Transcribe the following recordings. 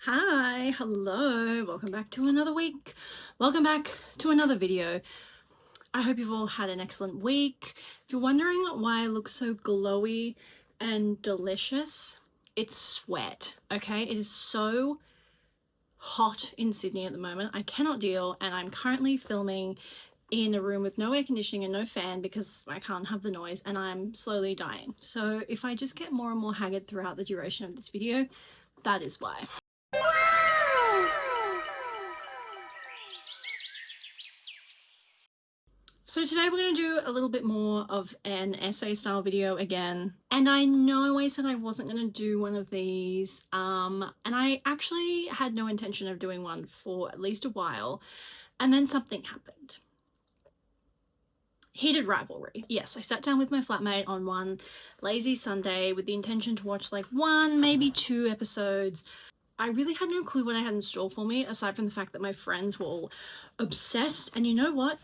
Hi, hello, welcome back to another week. Welcome back to another video. I hope you've all had an excellent week. If you're wondering why I look so glowy and delicious, it's sweat, okay? It is so hot in Sydney at the moment. I cannot deal, and I'm currently filming in a room with no air conditioning and no fan because I can't have the noise, and I'm slowly dying. So if I just get more and more haggard throughout the duration of this video, that is why. So today we're going to do a little bit more of an essay style video again, and I know I said I wasn't going to do one of these, and I actually had no intention of doing one for at least a while, and then something happened. Heated Rivalry. Yes, I sat down with my flatmate on one lazy Sunday with the intention to watch like one, maybe two episodes. I really had no clue what I had in store for me, aside from the fact that my friends were all obsessed, and you know what?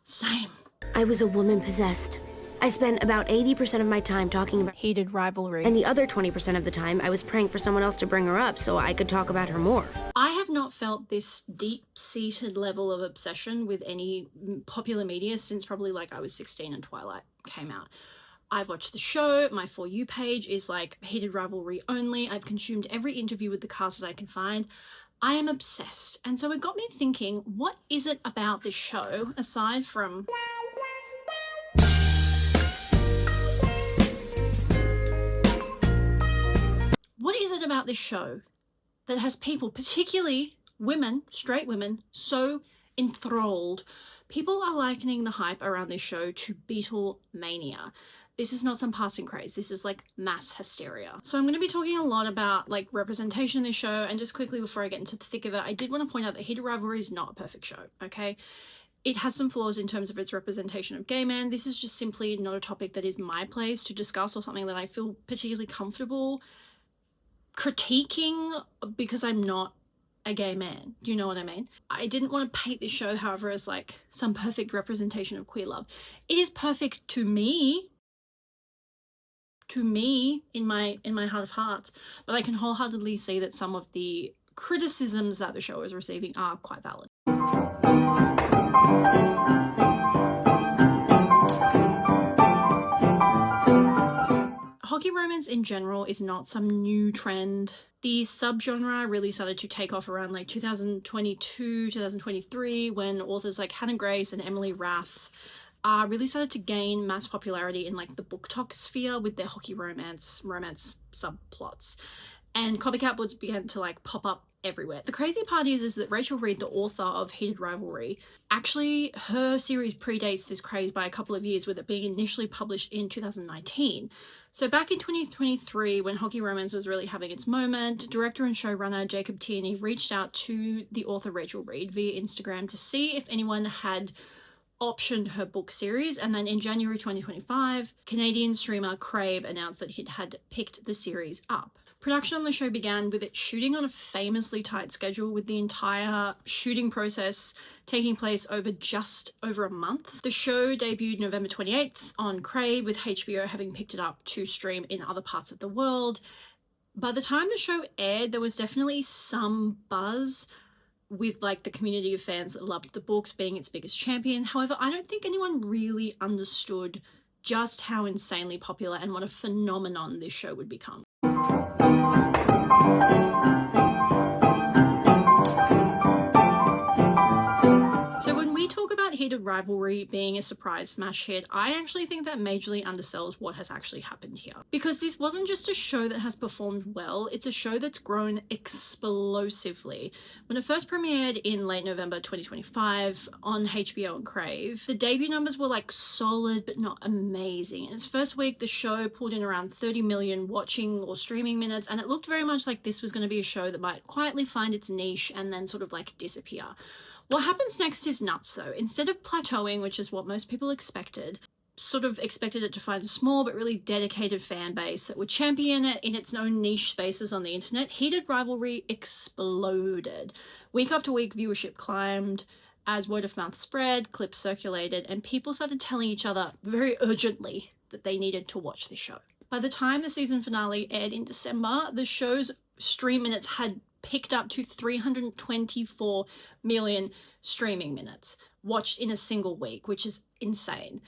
Same. I was a woman possessed. I spent about 80% of my time talking about Heated Rivalry. and the other 20% of the time I was praying for someone else to bring her up so I could talk about her more. I have not felt this deep-seated level of obsession with any popular media since probably like I was 16 and Twilight came out. I've watched the show, my For You page is like Heated Rivalry only, I've consumed every interview with the cast that I can find. I am obsessed, and so it got me thinking, what is it about this show, aside from what is it about this show that has people, particularly women, straight women, so enthralled? People are likening the hype around this show to Beatlemania. This is not some passing craze. This is like mass hysteria. So I'm going to be talking a lot about like representation in this show, and just quickly before I get into the thick of it, I did want to point out that Heated Rivalry is not a perfect show, okay? It has some flaws in terms of its representation of gay men. This is just simply not a topic that is my place to discuss, or something that I feel particularly comfortable critiquing because I'm not a gay man. Do you know what I mean? I didn't want to paint this show, however, as like some perfect representation of queer love. It is perfect to me in my heart of hearts, but I can wholeheartedly see that some of the criticisms that the show is receiving are quite valid. Hockey romance in general is not some new trend. The subgenre really started to take off around like 2022, 2023, when authors like Hannah Grace and Emily Rath really started to gain mass popularity in like the book talk sphere with their hockey romance subplots, and copycat books began to like pop up everywhere. The crazy part is that Rachel Reed, the author of Heated Rivalry, actually her series predates this craze by a couple of years, with it being initially published in 2019. So back in 2023, when hockey romance was really having its moment, director and showrunner Jacob Tierney reached out to the author Rachel Reed via Instagram to see if anyone had optioned her book series, and then in January 2025, Canadian streamer Crave announced that it had picked the series up. Production on the show began with it shooting on a famously tight schedule, with the entire shooting process taking place over just over a month. The show debuted November 28th on Crave, with HBO having picked it up to stream in other parts of the world. By the time the show aired, there was definitely some buzz with like the community of fans that loved the books being its biggest champion. However, I don't think anyone really understood just how insanely popular and what a phenomenon this show would become. So when we talk about Heated Rivalry being a surprise smash hit, I actually think that majorly undersells what has actually happened here. Because this wasn't just a show that has performed well, it's a show that's grown explosively. When it first premiered in late November 2025 on HBO and Crave, the debut numbers were like solid but not amazing. In its first week, the show pulled in around 30 million watching or streaming minutes, and it looked very much like this was going to be a show that might quietly find its niche and then sort of like disappear. What happens next is nuts though. Instead of plateauing, which is what most people expected, sort of expected it to find a small but really dedicated fan base that would champion it in its own niche spaces on the internet, Heated Rivalry exploded. Week after week, viewership climbed as word of mouth spread, clips circulated, and people started telling each other very urgently that they needed to watch this show. By the time the season finale aired in December, the show's stream minutes had picked up to 324 million streaming minutes watched in a single week, which is insane.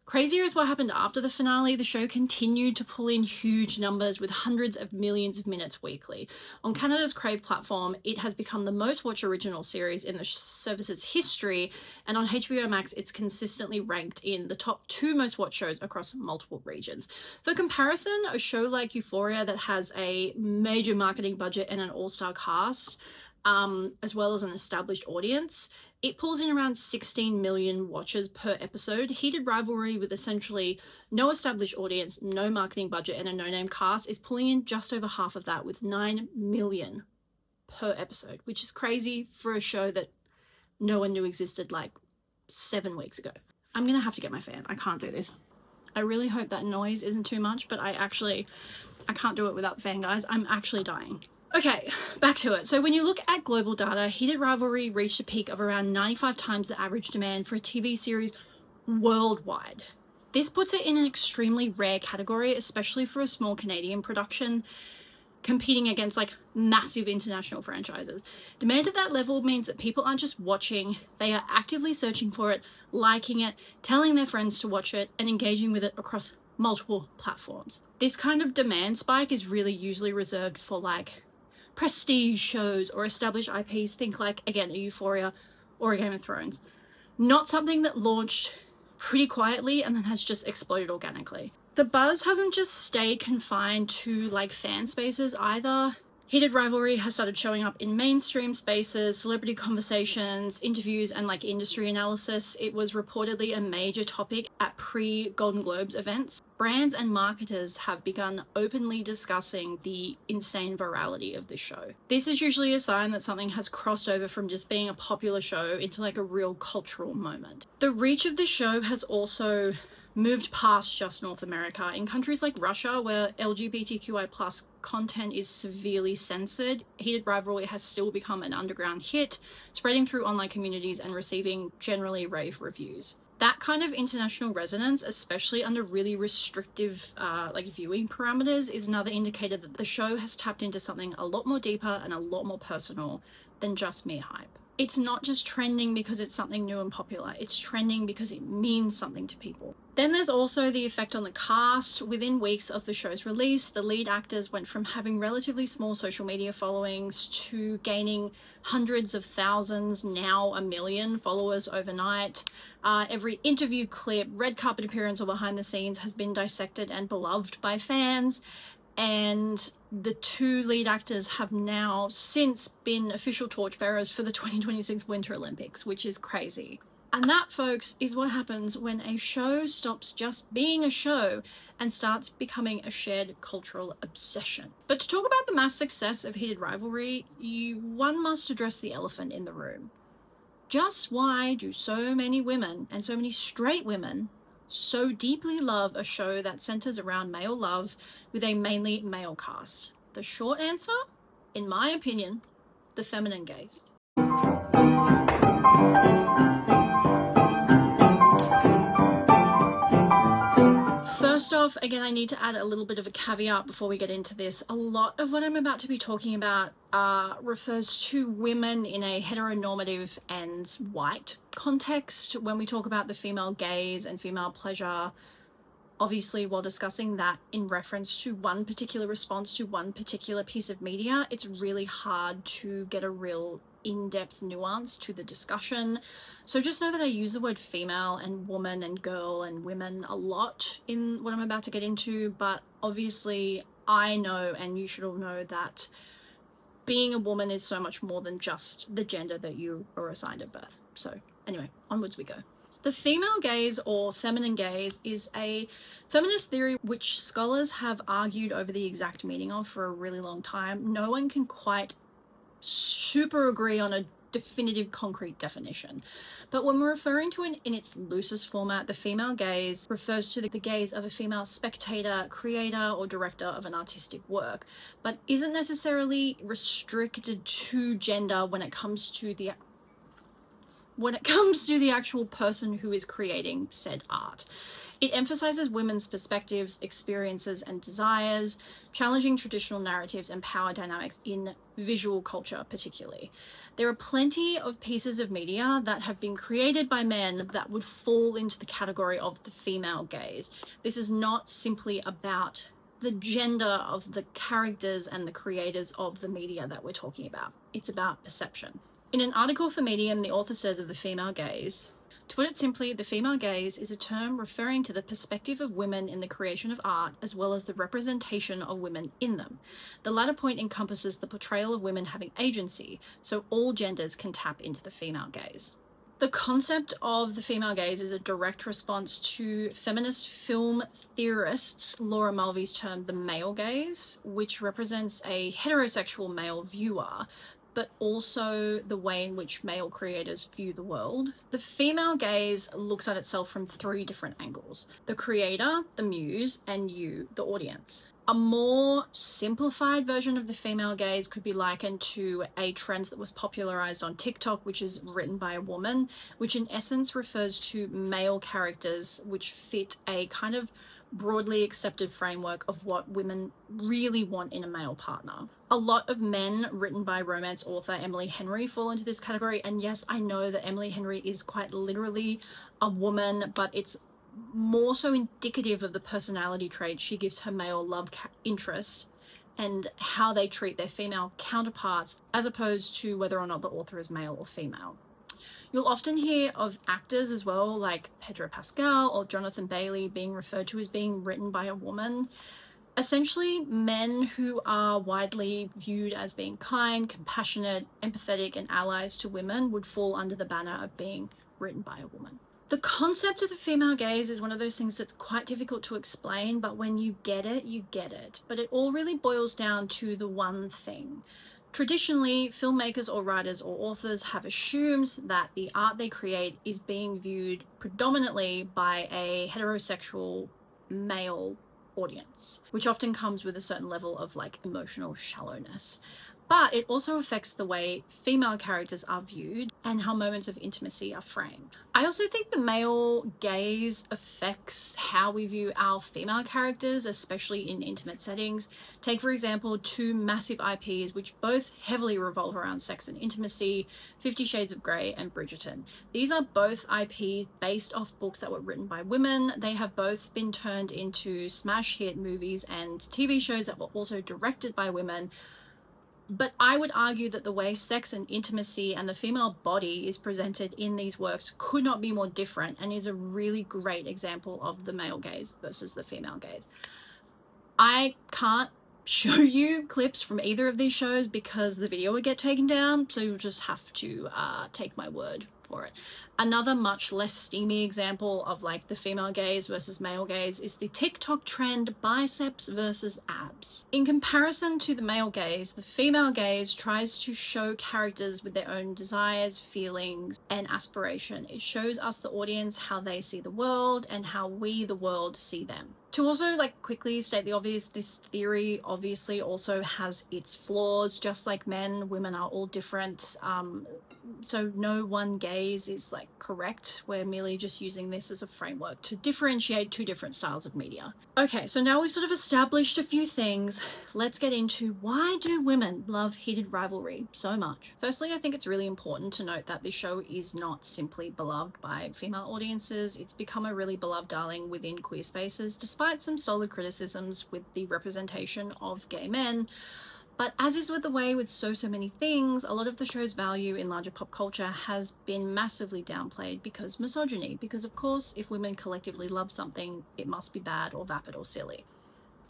Crazier is what happened after the finale. The show continued to pull in huge numbers with hundreds of millions of minutes weekly. On Canada's Crave platform, it has become the most watched original series in the service's history, and on HBO Max, it's consistently ranked in the top 2 most watched shows across multiple regions. For comparison, a show like Euphoria that has a major marketing budget and an all-star cast, as well as an established audience, it pulls in around 16 million watches per episode. Heated Rivalry, with essentially no established audience, no marketing budget, and a no-name cast, is pulling in just over half of that with 9 million per episode, which is crazy for a show that no one knew existed like 7 weeks ago. I'm gonna have to get my fan. I can't do this. I really hope that noise isn't too much, but I can't do it without the fan, guys. I'm actually dying. Okay, back to it. So when you look at global data, Heated Rivalry reached a peak of around 95 times the average demand for a TV series worldwide. This puts it in an extremely rare category, especially for a small Canadian production competing against like massive international franchises. Demand at that level means that people aren't just watching, they are actively searching for it, liking it, telling their friends to watch it, and engaging with it across multiple platforms. This kind of demand spike is really usually reserved for like prestige shows or established IPs. Think like, again, a Euphoria or a Game of Thrones. Not something that launched pretty quietly and then has just exploded organically. The buzz hasn't just stayed confined to like fan spaces either. Heated Rivalry has started showing up in mainstream spaces, celebrity conversations, interviews, and like industry analysis. It was reportedly a major topic at pre-Golden Globes events. Brands and marketers have begun openly discussing the insane virality of this show. This is usually a sign that something has crossed over from just being a popular show into like a real cultural moment. The reach of the show has also moved past just North America. In countries like Russia, where LGBTQI+ content is severely censored, Heated Rivalry has still become an underground hit, spreading through online communities and receiving generally rave reviews. That kind of international resonance, especially under really restrictive viewing parameters, is another indicator that the show has tapped into something a lot more deeper and a lot more personal than just mere hype. It's not just trending because it's something new and popular, it's trending because it means something to people. Then there's also the effect on the cast. Within weeks of the show's release, the lead actors went from having relatively small social media followings to gaining hundreds of thousands, now 1 million followers overnight. Every interview clip, red carpet appearance, or behind the scenes has been dissected and beloved by fans. And the 2 lead actors have now since been official torchbearers for the 2026 Winter Olympics, which is crazy. And that, folks, is what happens when a show stops just being a show and starts becoming a shared cultural obsession. But to talk about the mass success of Heated Rivalry, one must address the elephant in the room. Just why do so many women, and so many straight women, so deeply love a show that centers around male love with a mainly male cast? The short answer, in my opinion, the feminine gaze. First off, again, I need to add a little bit of a caveat before we get into this. A lot of what I'm about to be talking about refers to women in a heteronormative and white context. When we talk about the female gaze and female pleasure, obviously while discussing that in reference to one particular response to one particular piece of media, it's really hard to get a real in-depth nuance to the discussion. So just know that I use the word female and woman and girl and women a lot in what I'm about to get into, but obviously I know, and you should all know, that being a woman is so much more than just the gender that you are assigned at birth. So anyway, onwards we go. The female gaze, or feminine gaze, is a feminist theory which scholars have argued over the exact meaning of for a really long time. No one can quite super agree on a definitive concrete definition, but when we're referring to it in its loosest format, the female gaze refers to the gaze of a female spectator, creator, or director of an artistic work, but isn't necessarily restricted to gender when it comes to the actual person who is creating said art. It emphasizes women's perspectives, experiences, and desires, challenging traditional narratives and power dynamics in visual culture particularly. There are plenty of pieces of media that have been created by men that would fall into the category of the female gaze. This is not simply about the gender of the characters and the creators of the media that we're talking about. It's about perception. In an article for Medium, the author says of the female gaze, to put it simply, the female gaze is a term referring to the perspective of women in the creation of art, as well as the representation of women in them. The latter point encompasses the portrayal of women having agency, so all genders can tap into the female gaze. The concept of the female gaze is a direct response to feminist film theorists Laura Mulvey's term the male gaze, which represents a heterosexual male viewer, but also the way in which male creators view the world. The female gaze looks at itself from 3 different angles: the creator, the muse, and you, the audience. A more simplified version of the female gaze could be likened to a trend that was popularized on TikTok, which is written by a woman, which in essence refers to male characters which fit a kind of broadly accepted framework of what women really want in a male partner. A lot of men written by romance author Emily Henry fall into this category, and yes, I know that Emily Henry is quite literally a woman, but it's more so indicative of the personality traits she gives her male love interest and how they treat their female counterparts, as opposed to whether or not the author is male or female. You'll often hear of actors as well, like Pedro Pascal or Jonathan Bailey, being referred to as being written by a woman. Essentially, men who are widely viewed as being kind, compassionate, empathetic, and allies to women would fall under the banner of being written by a woman. The concept of the female gaze is one of those things that's quite difficult to explain, but when you get it, you get it. But it all really boils down to the one thing. Traditionally, filmmakers or writers or authors have assumed that the art they create is being viewed predominantly by a heterosexual male audience, which often comes with a certain level of like emotional shallowness. But it also affects the way female characters are viewed and how moments of intimacy are framed. I also think the male gaze affects how we view our female characters, especially in intimate settings. Take, for example, 2 massive IPs which both heavily revolve around sex and intimacy, 50 Shades of Grey and Bridgerton. These are both IPs based off books that were written by women. They have both been turned into smash hit movies and TV shows that were also directed by women. But I would argue that the way sex and intimacy and the female body is presented in these works could not be more different, and is a really great example of the male gaze versus the female gaze. I can't show you clips from either of these shows because the video would get taken down, so you'll just have to take my word for it. Another much less steamy example of like the female gaze versus male gaze is the TikTok trend biceps versus abs. In comparison to the male gaze, the female gaze tries to show characters with their own desires, feelings, and aspiration. It shows us, the audience, how they see the world and how we, the world, see them. To also like quickly state the obvious, this theory obviously also has its flaws. Just like men, women are all different. So no one gaze is like correct. We're merely just using this as a framework to differentiate 2 different styles of media. Okay, so now we've sort of established a few things. Let's get into why do women love Heated Rivalry so much? Firstly, I think it's really important to note that this show is not simply beloved by female audiences. It's become a really beloved darling within queer spaces, despite some solid criticisms with the representation of gay men. But as is with the way with so many things, a lot of the show's value in larger pop culture has been massively downplayed because misogyny. Because of course, if women collectively love something, it must be bad or vapid or silly.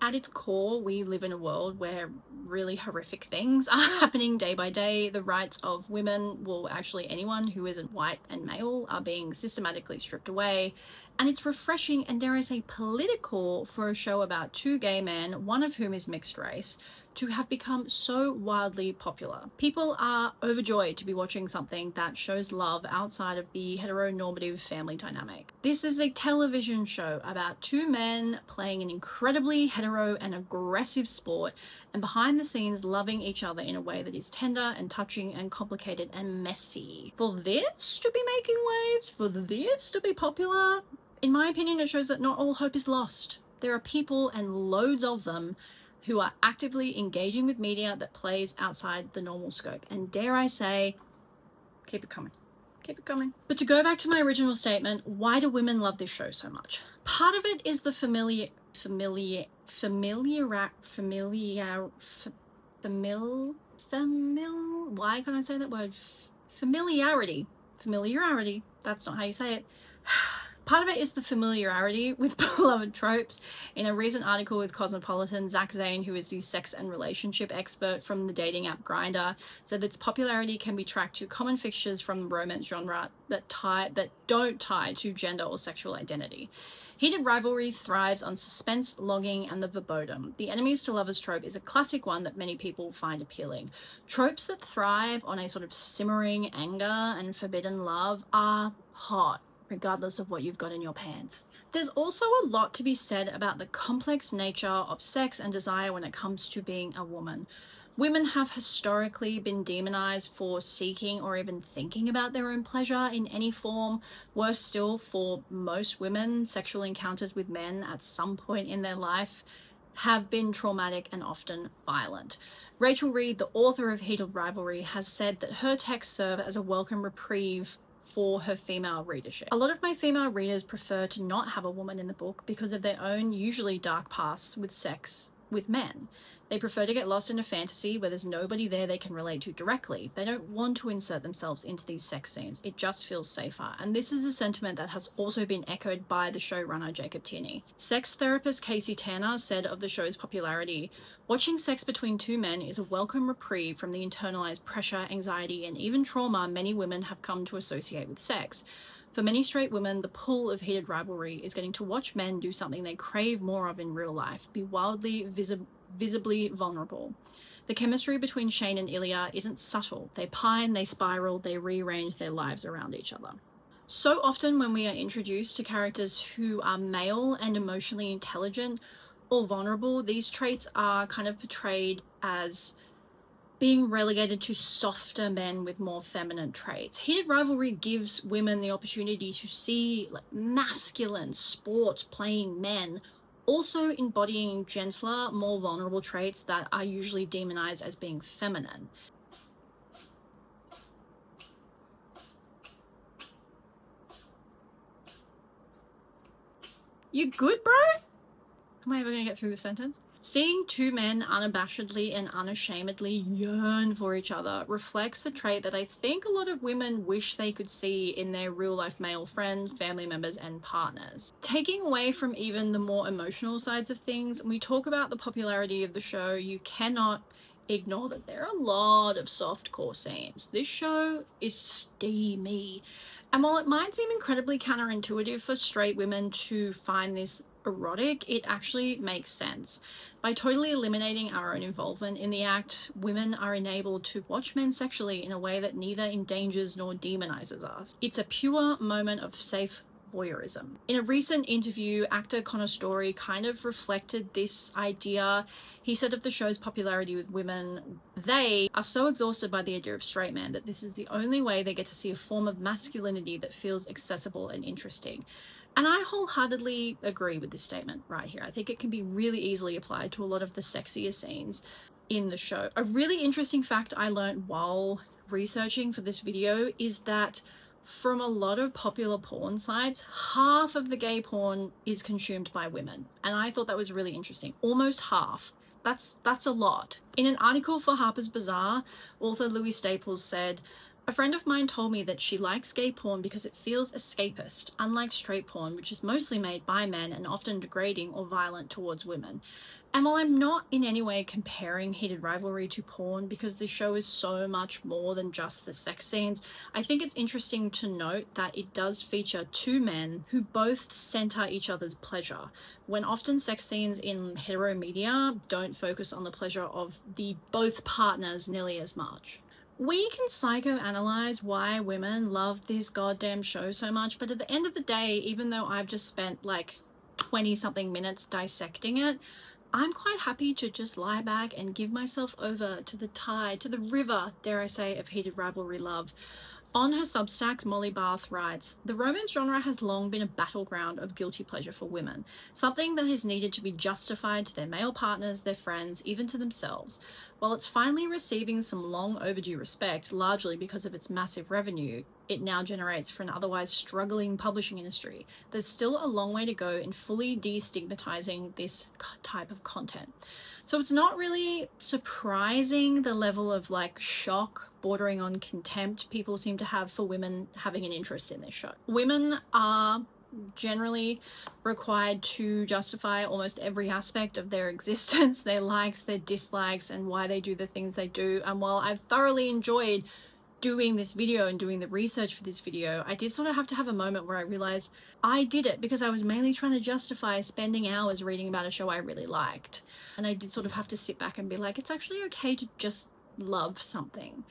At its core, we live in a world where really horrific things are happening day by day. The rights of women, well, actually anyone who isn't white and male, are being systematically stripped away. And it's refreshing and, dare I say, political for a show about 2 gay men, one of whom is mixed race, to have become so wildly popular. People are overjoyed to be watching something that shows love outside of the heteronormative family dynamic. This is a television show about 2 men playing an incredibly hetero and aggressive sport, and behind the scenes loving each other in a way that is tender and touching and complicated and messy. For this to be making waves, for this to be popular, In my opinion, it shows that not all hope is lost. There are people, and loads of them, who are actively engaging with media that plays outside the normal scope. And dare I say, keep it coming. Keep it coming. But to go back to my original statement, why do women love this show so much? Part of it is the familiarity. Why can't I say that word? Familiarity. That's not how you say it. Part of it is the familiarity with beloved tropes. In a recent article with Cosmopolitan, Zach Zane, who is the sex and relationship expert from the dating app Grindr, said that its popularity can be tracked to common fixtures from the romance genre that don't tie to gender or sexual identity. Heated Rivalry thrives on suspense, logging, and the verboten. The enemies to lovers trope is a classic one that many people find appealing. Tropes that thrive on a sort of simmering anger and forbidden love are hot, regardless of what you've got in your pants. There's also a lot to be said about the complex nature of sex and desire when it comes to being a woman. Women have historically been demonized for seeking or even thinking about their own pleasure in any form. Worse still, for most women, sexual encounters with men at some point in their life have been traumatic and often violent. Rachel Reed, the author of Heated Rivalry, has said that her texts serve as a welcome reprieve for her female readership. A lot of my female readers prefer to not have a woman in the book because of their own usually dark pasts with sex with men. They prefer to get lost in a fantasy where there's nobody there they can relate to directly. They don't want to insert themselves into these sex scenes. It just feels safer. And this is a sentiment that has also been echoed by the showrunner Jacob Tierney. Sex therapist Casey Tanner said of the show's popularity, "Watching sex between two men is a welcome reprieve from the internalized pressure, anxiety, and even trauma many women have come to associate with sex. For many straight women, the pull of Heated Rivalry is getting to watch men do something they crave more of in real life, be wildly, visibly vulnerable. The chemistry between Shane and Ilya isn't subtle. They pine, they spiral, they rearrange their lives around each other." So often when we are introduced to characters who are male and emotionally intelligent or vulnerable, these traits are kind of portrayed as being relegated to softer men with more feminine traits. Heated Rivalry gives women the opportunity to see masculine, sports-playing men also embodying gentler, more vulnerable traits that are usually demonized as being feminine. You good, bro? Am I ever gonna get through the sentence? Seeing two men unabashedly and unashamedly yearn for each other reflects a trait that I think a lot of women wish they could see in their real-life male friends, family members, and partners. Taking away from even the more emotional sides of things, when we talk about the popularity of the show, you cannot ignore that there are a lot of softcore scenes. This show is steamy. And while it might seem incredibly counterintuitive for straight women to find this erotic, it actually makes sense. By totally eliminating our own involvement in the act, women are enabled to watch men sexually in a way that neither endangers nor demonizes us. It's a pure moment of safe voyeurism. In a recent interview, actor Connor Storrie kind of reflected this idea. He said of the show's popularity with women, they are so exhausted by the idea of straight men that this is the only way they get to see a form of masculinity that feels accessible and interesting. And I wholeheartedly agree with this statement right here. I think it can be really easily applied to a lot of the sexier scenes in the show. A really interesting fact I learned while researching for this video is that from a lot of popular porn sites, half of the gay porn is consumed by women. And I thought that was really interesting. Almost half. That's a lot. In an article for Harper's Bazaar, author Louis Staples said, "A friend of mine told me that she likes gay porn because it feels escapist, unlike straight porn, which is mostly made by men and often degrading or violent towards women." And while I'm not in any way comparing Heated Rivalry to porn, because the show is so much more than just the sex scenes, I think it's interesting to note that it does feature two men who both center each other's pleasure, when often sex scenes in hetero media don't focus on the pleasure of the both partners nearly as much. We can psychoanalyze why women love this goddamn show so much, but at the end of the day, even though I've just spent like 20-something minutes dissecting it, I'm quite happy to just lie back and give myself over to the tide, to the river, dare I say, of Heated Rivalry love. On her Substack, Molly Barth writes, "The romance genre has long been a battleground of guilty pleasure for women, something that has needed to be justified to their male partners, their friends, even to themselves. While it's finally receiving some long overdue respect, largely because of its massive revenue it now generates for an otherwise struggling publishing industry, there's still a long way to go in fully destigmatizing this type of content." So it's not really surprising the level of like shock bordering on contempt people seem to have for women having an interest in this show. Women are generally required to justify almost every aspect of their existence, their likes, their dislikes, and why they do the things they do. And while I've thoroughly enjoyed doing this video and doing the research for this video, I did sort of have to have a moment where I realized I did it because I was mainly trying to justify spending hours reading about a show I really liked. And I did sort of have to sit back and be like, it's actually okay to just love something.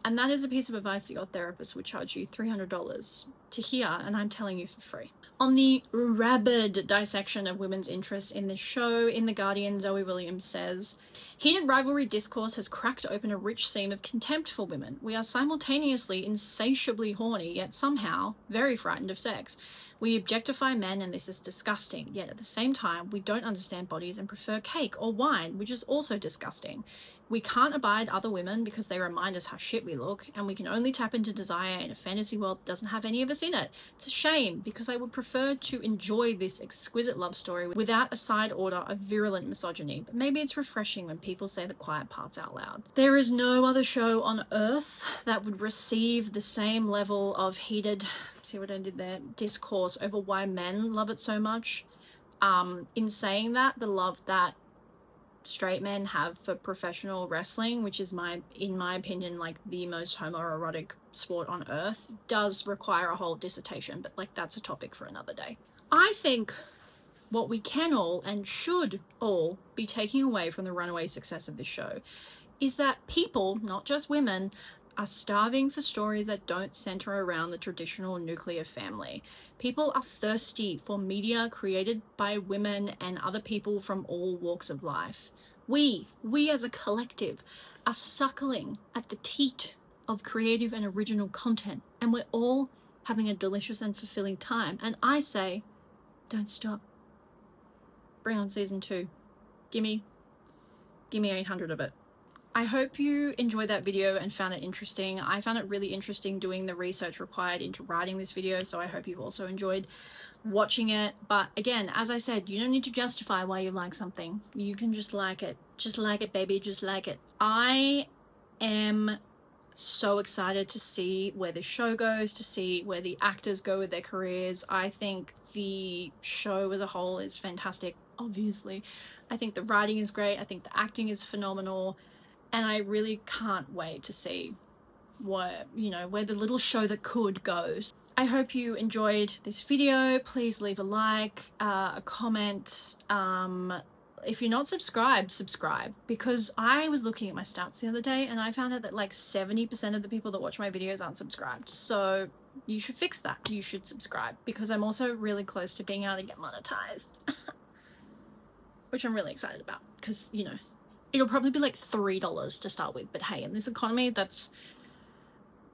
And that is a piece of advice that your therapist would charge you $300 to hear, and I'm telling you for free. On the rabid dissection of women's interests in this show, in The Guardian, Zoe Williams says, "Heated rivalry discourse has cracked open a rich seam of contempt for women. We are simultaneously insatiably horny, yet somehow very frightened of sex. We objectify men, and this is disgusting. Yet at the same time, we don't understand bodies and prefer cake or wine, which is also disgusting. We can't abide other women because they remind us how shit we look, and we can only tap into desire in a fantasy world that doesn't have any of us in it. It's a shame, because I would prefer to enjoy this exquisite love story without a side order of virulent misogyny, but maybe it's refreshing when people say the quiet parts out loud." There is no other show on earth that would receive the same level of heated, see what I did there, discourse over why men love it so much. In saying that, the love that straight men have for professional wrestling, which is in my opinion, like the most homoerotic sport on earth, does require a whole dissertation, but like that's a topic for another day. I think what we can all and should all be taking away from the runaway success of this show is that people, not just women, are starving for stories that don't center around the traditional nuclear family. People are thirsty for media created by women and other people from all walks of life. We as a collective are suckling at the teat of creative and original content, and we're all having a delicious and fulfilling time. And I say, don't stop. Bring on season 2. Gimme 800 of it. I hope you enjoyed that video and found it interesting. I found it really interesting doing the research required into writing this video, so I hope you've also enjoyed watching it. But again, as I said, you don't need to justify why you like something. You can just like it. Just like it, baby. Just like it. I am so excited to see where the show goes, to see where the actors go with their careers. I think the show as a whole is fantastic, obviously. I think the writing is great. I think the acting is phenomenal. And I really can't wait to see where the little show that could goes. I hope you enjoyed this video. Please leave a like, a comment. If you're not subscribed, subscribe, because I was looking at my stats the other day and I found out that like 70% of the people that watch my videos aren't subscribed. So you should fix that. You should subscribe, because I'm also really close to being able to get monetized, which I'm really excited about, because, it'll probably be like $3 to start with, but hey, in this economy, that's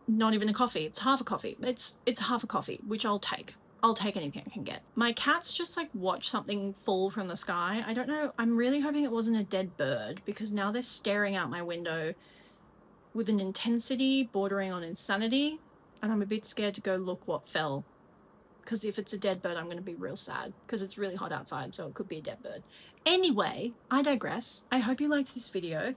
not even a coffee. It's half a coffee. It's half a coffee, which I'll take. I'll take anything I can get. My cats just like watch something fall from the sky. I don't know. I'm really hoping it wasn't a dead bird, because now they're staring out my window with an intensity bordering on insanity, and I'm a bit scared to go look what fell. Because if it's a dead bird, I'm going to be real sad, because it's really hot outside, so it could be a dead bird. Anyway, I digress. I hope you liked this video.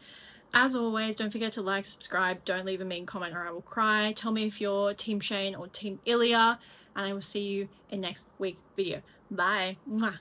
As always, don't forget to like, subscribe, don't leave a mean comment or I will cry. Tell me if you're Team Shane or Team Ilya, and I will see you in next week's video. Bye. Mwah.